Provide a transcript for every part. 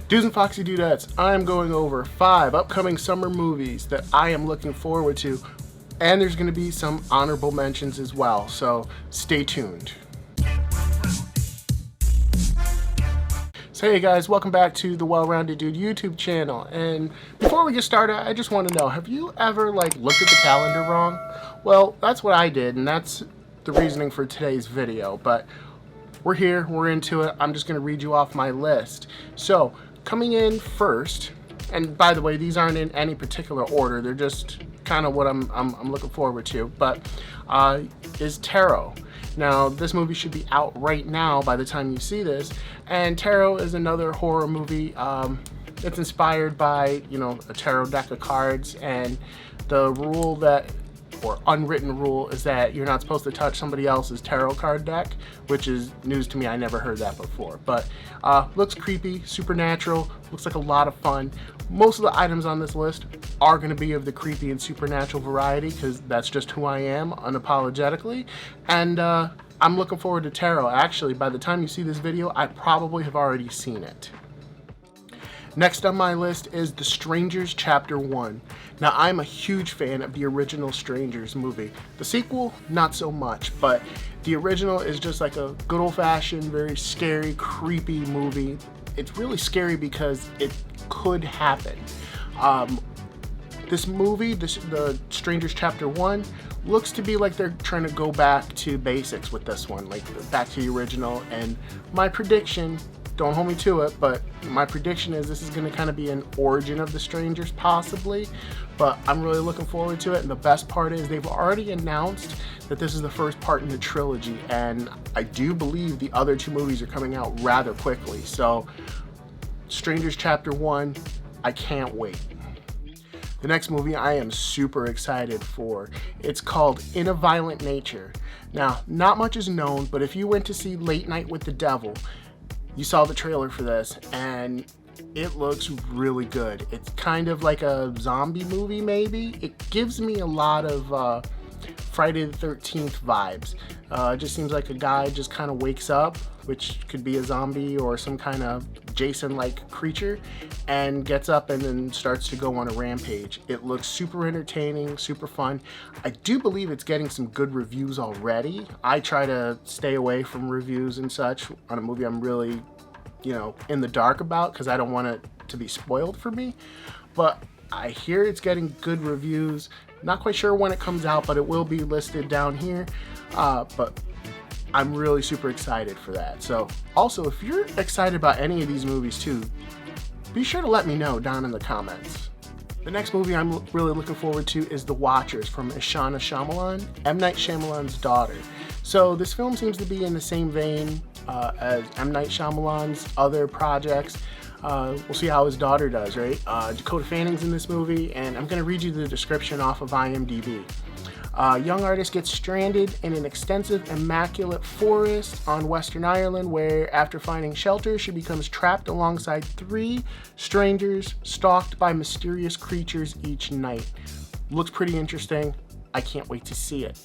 Dudes and foxy dudettes, I'm going over 5 upcoming summer movies that I am looking forward to, and there's going to be some honorable mentions as well, so stay tuned. So hey guys, welcome back to the Well-Rounded Dude YouTube channel, and before we get started, I just want to know, have you ever looked at the calendar wrong? Well, that's what I did, and that's the reasoning for today's video, but we're here, we're into it. I'm just going to read you off my list. So, coming in first, and by the way, these aren't in any particular order, they're just kind of what I'm looking forward to, but is Terenti. Now, this movie should be out right now by the time you see this, and Terenti is another horror movie. It's inspired by, a tarot deck of cards, and the rule that, or unwritten rule, is that you're not supposed to touch somebody else's tarot card deck, which is news to me. I never heard that before, but looks creepy, supernatural, looks like a lot of fun. Most of the items on this list are going to be of the creepy and supernatural variety, because that's just who I am, unapologetically, and I'm looking forward to Terenti. Actually, by the time you see this video, I probably have already seen it. Next on my list is The Strangers Chapter 1. Now, I'm a huge fan of the original Strangers movie. The sequel, not so much, but the original is just like a good old-fashioned, very scary, creepy movie. It's really scary because it could happen. This movie, The Strangers Chapter 1, looks to be like they're trying to go back to basics with this one, like back to the original, and my prediction, don't hold me to it, but my prediction is this is going to kind of be an origin of the Strangers, possibly, but I'm really looking forward to it. And the best part is they've already announced that this is the first part in the trilogy, and I do believe the other 2 movies are coming out rather quickly. So Strangers Chapter 1, I can't wait. The next movie I am super excited for, it's called In a Violent Nature. Now, not much is known, but if you went to see Late Night with the Devil, you saw the trailer for this, and it looks really good. It's kind of like a zombie movie, maybe. It gives me a lot of Friday the 13th vibes. It just seems like a guy just kind of wakes up, which could be a zombie or some kind of Jason-like creature, and gets up and then starts to go on a rampage. It looks super entertaining, super fun. I do believe it's getting some good reviews already. I try to stay away from reviews and such on a movie I'm really, in the dark about, because I don't want it to be spoiled for me. But I hear it's getting good reviews. Not quite sure when it comes out, but it will be listed down here. But I'm really super excited for that. So also, if you're excited about any of these movies too, be sure to let me know down in the comments. The next movie I'm really looking forward to is The Watchers from Yshana Shyamalan, M. Night Shyamalan's daughter. So this film seems to be in the same vein as M. Night Shyamalan's other projects. We'll see how his daughter does, right? Dakota Fanning's in this movie, and I'm going to read you the description off of IMDb. Young artist gets stranded in an extensive, immaculate forest on Western Ireland, where after finding shelter, she becomes trapped alongside 3 strangers stalked by mysterious creatures each night. Looks pretty interesting. I can't wait to see it.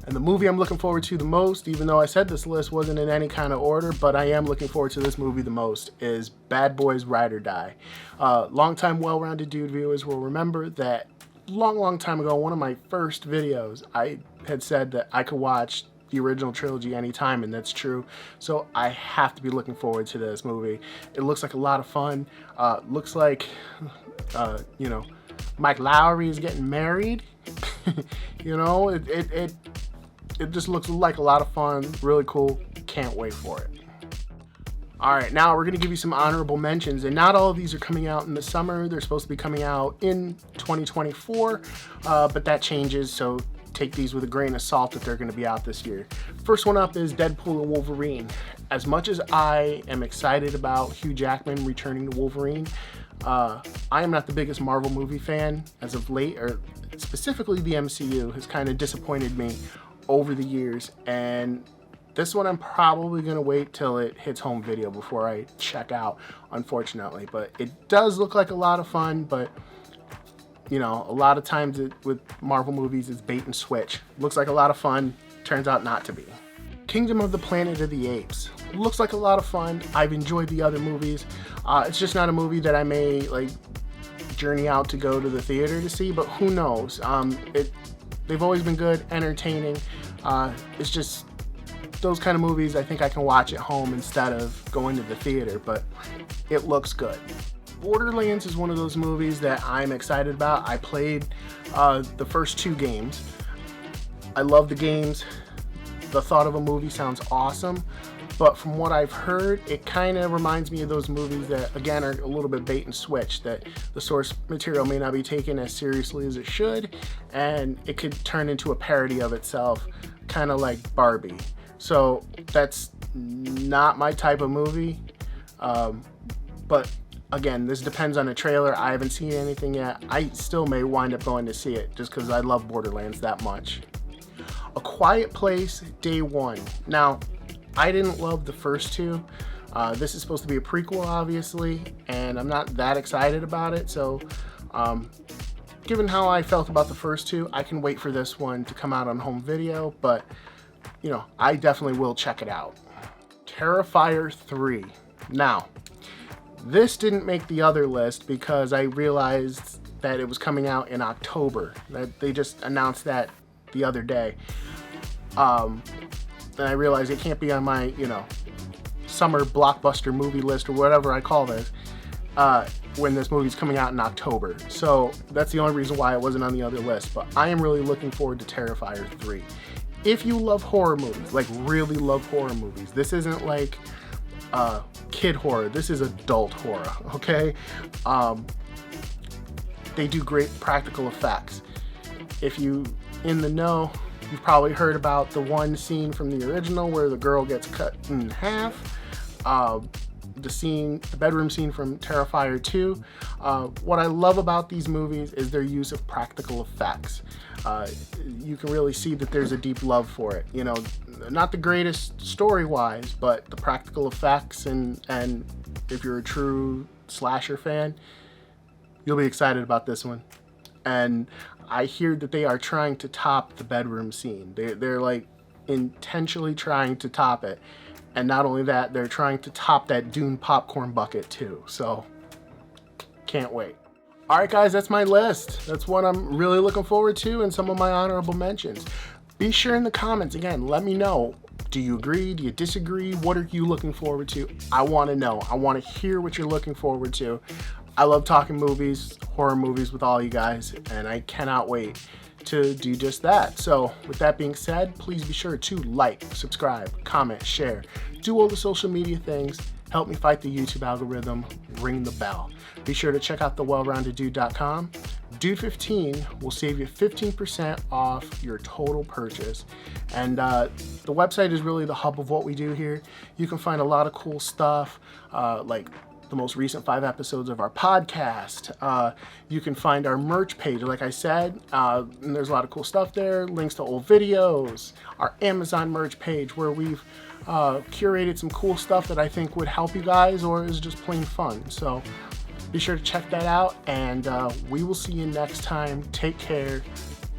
And the movie I'm looking forward to the most, even though I said this list wasn't in any kind of order, but I am looking forward to this movie the most, is Bad Boys Ride or Die. Longtime Well-Rounded Dude viewers will remember that long time ago, one of my first videos, I had said that I could watch the original trilogy anytime, and that's true. So I have to be looking forward to this movie. It looks like a lot of fun. Looks like, Mike Lowry is getting married. It just looks like a lot of fun, really cool. Can't wait for it. Alright, now we're going to give you some honorable mentions, and not all of these are coming out in the summer. They're supposed to be coming out in 2024, but that changes, so take these with a grain of salt that they're going to be out this year. First one up is Deadpool and Wolverine. As much as I am excited about Hugh Jackman returning to Wolverine, I am not the biggest Marvel movie fan as of late, or specifically the MCU has kind of disappointed me over the years, and this one I'm probably going to wait till it hits home video before I check out, unfortunately. But it does look like a lot of fun, but a lot of times with Marvel movies it's bait and switch. Looks like a lot of fun, turns out not to be. Kingdom of the Planet of the Apes. Looks like a lot of fun. I've enjoyed the other movies. It's just not a movie that I may like journey out to go to the theater to see, but who knows? They've always been good, entertaining. It's just those kind of movies I think I can watch at home instead of going to the theater, but it looks good. Borderlands is one of those movies that I'm excited about. I played the first 2 games. I love the games. The thought of a movie sounds awesome, but from what I've heard, it kind of reminds me of those movies that, again, are a little bit bait and switch, that the source material may not be taken as seriously as it should, and it could turn into a parody of itself, kind of like Barbie. So that's not my type of movie, but again, this depends on the trailer. I haven't seen anything yet. I still may wind up going to see it just because I love Borderlands that much. A Quiet Place Day One. Now, I didn't love the first 2. This is supposed to be a prequel, obviously, and I'm not that excited about it. So, given how I felt about the first 2, I can wait for this one to come out on home video, but, you know, I definitely will check it out. Terrifier 3. Now, this didn't make the other list because I realized that it was coming out in October. That they just announced that the other day. And I realized it can't be on my, you know, summer blockbuster movie list or whatever I call this, when this movie's coming out in October. So that's the only reason why it wasn't on the other list. But I am really looking forward to Terrifier 3. If you love horror movies, like really love horror movies, this isn't like kid horror. This is adult horror, okay? They do great practical effects. If you in the know, you've probably heard about the one scene from the original where the girl gets cut in half. The bedroom scene from Terrifier 2. What I love about these movies is their use of practical effects. You can really see that there's a deep love for it. You know, not the greatest story-wise, but the practical effects, and if you're a true slasher fan, you'll be excited about this one. And I hear that they are trying to top the bedroom scene. They're like intentionally trying to top it. And not only that, they're trying to top that Dune popcorn bucket too. So, can't wait. Alright guys, that's my list. That's what I'm really looking forward to and some of my honorable mentions. Be sure in the comments, again, let me know. Do you agree? Do you disagree? What are you looking forward to? I want to know. I want to hear what you're looking forward to. I love talking movies, horror movies with all you guys, and I cannot wait to do just that. So with that being said, please be sure to like, subscribe, comment, share, do all the social media things, help me fight the YouTube algorithm, ring the bell. Be sure to check out thewellroundeddude.com. Dude15 will save you 15% off your total purchase. And the website is really the hub of what we do here. You can find a lot of cool stuff, like the most recent 5 episodes of our podcast. You can find our merch page, like I said, and there's a lot of cool stuff there, links to old videos, our Amazon merch page where we've curated some cool stuff that I think would help you guys or is just plain fun. So be sure to check that out, and we will see you next time. Take care.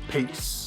Peace.